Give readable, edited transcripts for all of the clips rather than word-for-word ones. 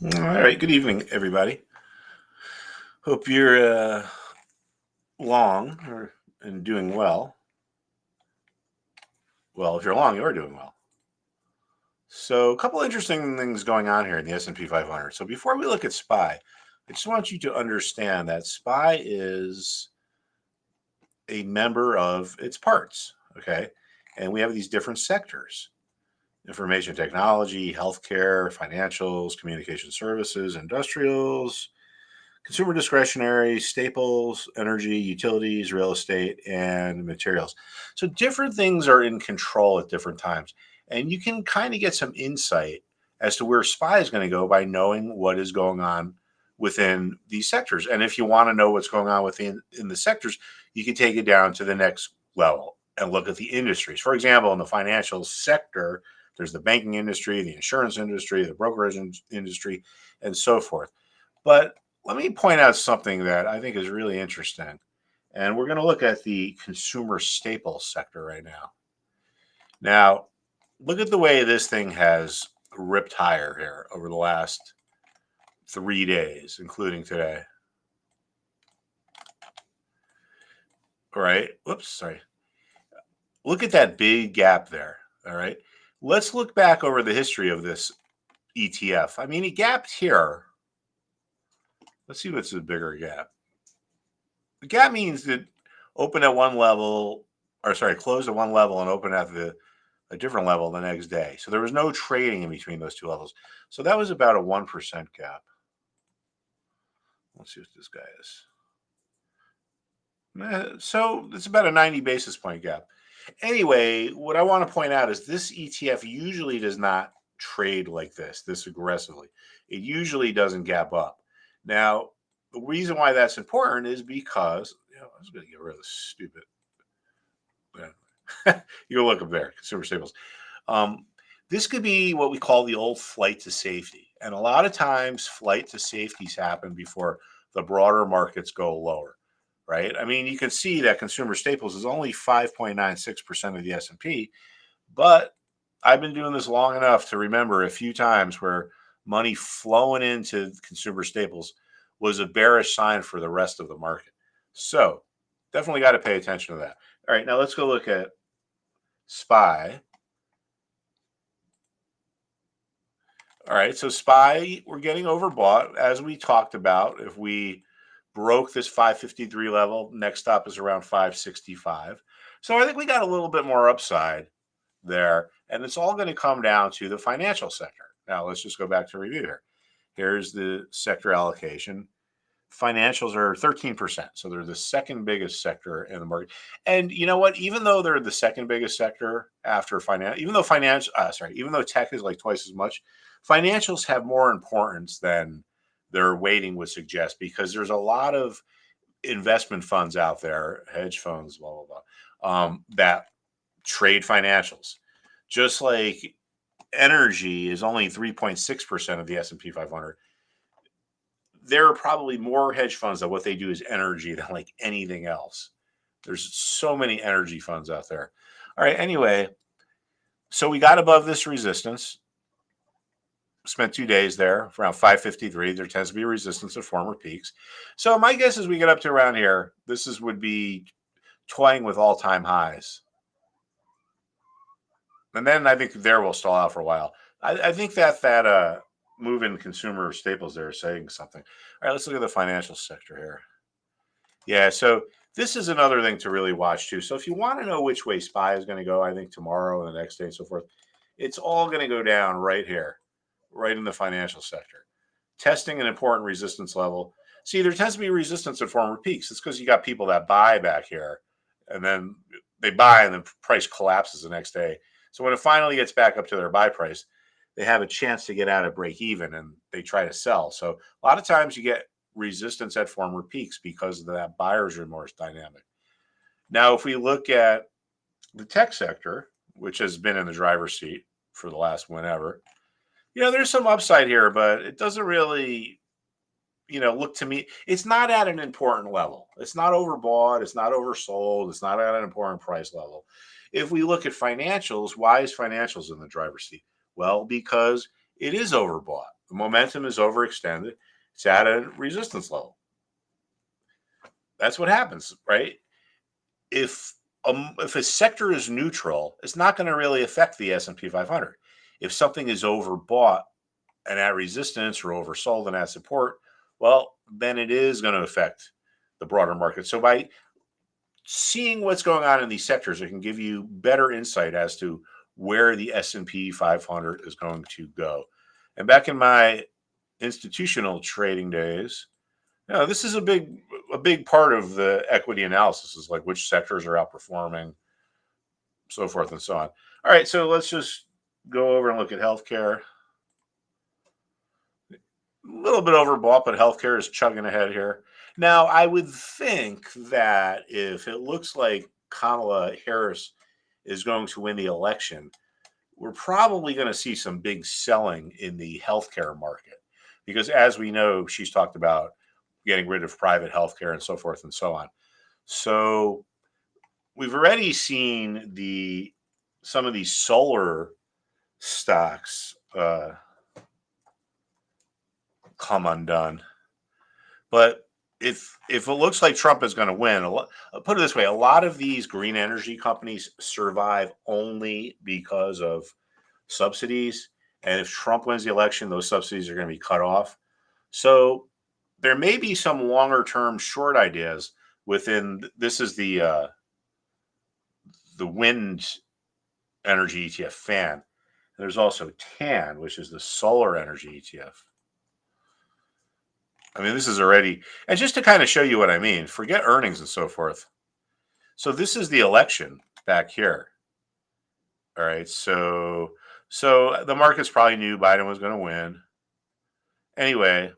All right. Good evening, everybody. Hope you're long and doing well. Well, if you're long, you're doing well. So, a couple interesting things going on here in the S&P 500. So, before we look at SPY, I just want you to understand that SPY is a member of its parts. Okay, and we have these different sectors: information technology, healthcare, financials, communication services, industrials, consumer discretionary, staples, energy, utilities, real estate, and materials. So different things are in control at different times. And you can kind of get some insight as to where SPY is going to go by knowing what is going on within these sectors. And if you want to know what's going on within in the sectors, you can take it down to the next level and look at the industries. For example, in the financial sector, there's the banking industry, the insurance industry, the brokerage industry, and so forth. But let me point out something that I think is really interesting. And we're going to look at the consumer staples sector right now. Now, look at the way this thing has ripped higher here over the last 3 days, including today. All right. Whoops. Sorry. Look at that big gap there. All right. Let's look back over the history of this ETF. I mean, it gapped here. Let's see what's a bigger gap. The gap means that open at one level, or sorry, close at one level and open at a different level the next day. So there was no trading in between those two levels. So that was about a 1% gap. Let's see what this guy is. So it's about a 90 basis point gap. Anyway, what I want to point out is this ETF usually does not trade like this aggressively. It usually doesn't gap up. Now, the reason why that's important is because I was going to get rid of this stupid. You look up there, consumer staples. This could be what we call the old flight to safety. And a lot of times, flight to safeties happen before the broader markets go lower, right? I mean, you can see that consumer staples is only 5.96% of the S&P, but I've been doing this long enough to remember a few times where money flowing into consumer staples was a bearish sign for the rest of the market. So definitely got to pay attention to that. All right, now let's go look at SPY. All right, so SPY, we're getting overbought. As we talked about, if we broke this 553 level, next stop is around 565. So I think we got a little bit more upside there. And it's all going to come down to the financial sector. Now, let's just go back to review here. Here's the sector allocation. Financials are 13%. So they're the second biggest sector in the market. And you know what? Even though they're the second biggest sector after finance, even though tech is like twice as much, financials have more importance than their weighting would suggest because there's a lot of investment funds out there, hedge funds, blah, blah, blah, that trade financials. Just like energy is only 3.6% of the S&P 500, there are probably more hedge funds that what they do is energy than like anything else. There's so many energy funds out there. All right. Anyway, so we got above this resistance. Spent 2 days there around 553. There tends to be resistance at former peaks. So my guess is we get up to around here. Would be toying with all-time highs. And then I think there will stall out for a while. I think that move in consumer staples there is saying something. All right, let's look at the financial sector here. Yeah, so this is another thing to really watch too. So if you want to know which way SPY is going to go, I think tomorrow and the next day and so forth, it's all going to go down right here, right in the financial sector, testing an important resistance level. See, there tends to be resistance at former peaks. It's because you got people that buy back here, and then they buy, and the price collapses the next day. So when it finally gets back up to their buy price, they have a chance to get out at break even, and they try to sell. So a lot of times you get resistance at former peaks because of that buyer's remorse dynamic. Now, if we look at the tech sector, which has been in the driver's seat for the last whenever, there's some upside here, but it doesn't really, look to me. It's not at an important level. It's not overbought. It's not oversold. It's not at an important price level. If we look at financials, why is financials in the driver's seat? Well, because it is overbought. The momentum is overextended. It's at a resistance level. That's what happens, right? If a sector is neutral, it's not going to really affect the S&P 500. If something is overbought and at resistance or oversold and at support, well, then it is going to affect the broader market. So by seeing what's going on in these sectors, it can give you better insight as to where the S&P 500 is going to go. And back in my institutional trading days, this is a big part of the equity analysis, is like which sectors are outperforming, so forth and so on. All right, so let's just go over and look at healthcare. A little bit overbought, but healthcare is chugging ahead here. Now, I would think that if it looks like Kamala Harris is going to win the election, we're probably going to see some big selling in the healthcare market, because as we know, she's talked about getting rid of private healthcare and so forth and so on. So we've already seen some of these solar stocks come undone. But if it looks like Trump is going to win, put it this way, a lot of these green energy companies survive only because of subsidies. And if Trump wins the election, those subsidies are going to be cut off. So there may be some longer term short ideas within. This is the wind energy ETF fan. And there's also TAN, which is the solar energy ETF. I mean, this is already, and just to kind of show you what I mean, forget earnings and so forth. So this is the election back here. All right. So the markets probably knew Biden was going to win. Anyway.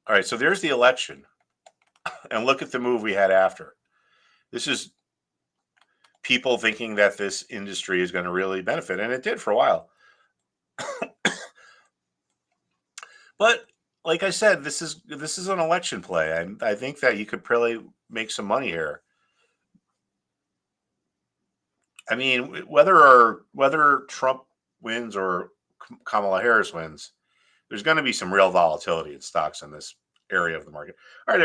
All right. So there's the election. And look at the move we had after. This is people thinking that this industry is going to really benefit. And it did for a while. But like I said, this is an election play. I think that you could probably make some money here. I mean, whether Trump wins or Kamala Harris wins, there's going to be some real volatility in stocks in this area of the market. All right.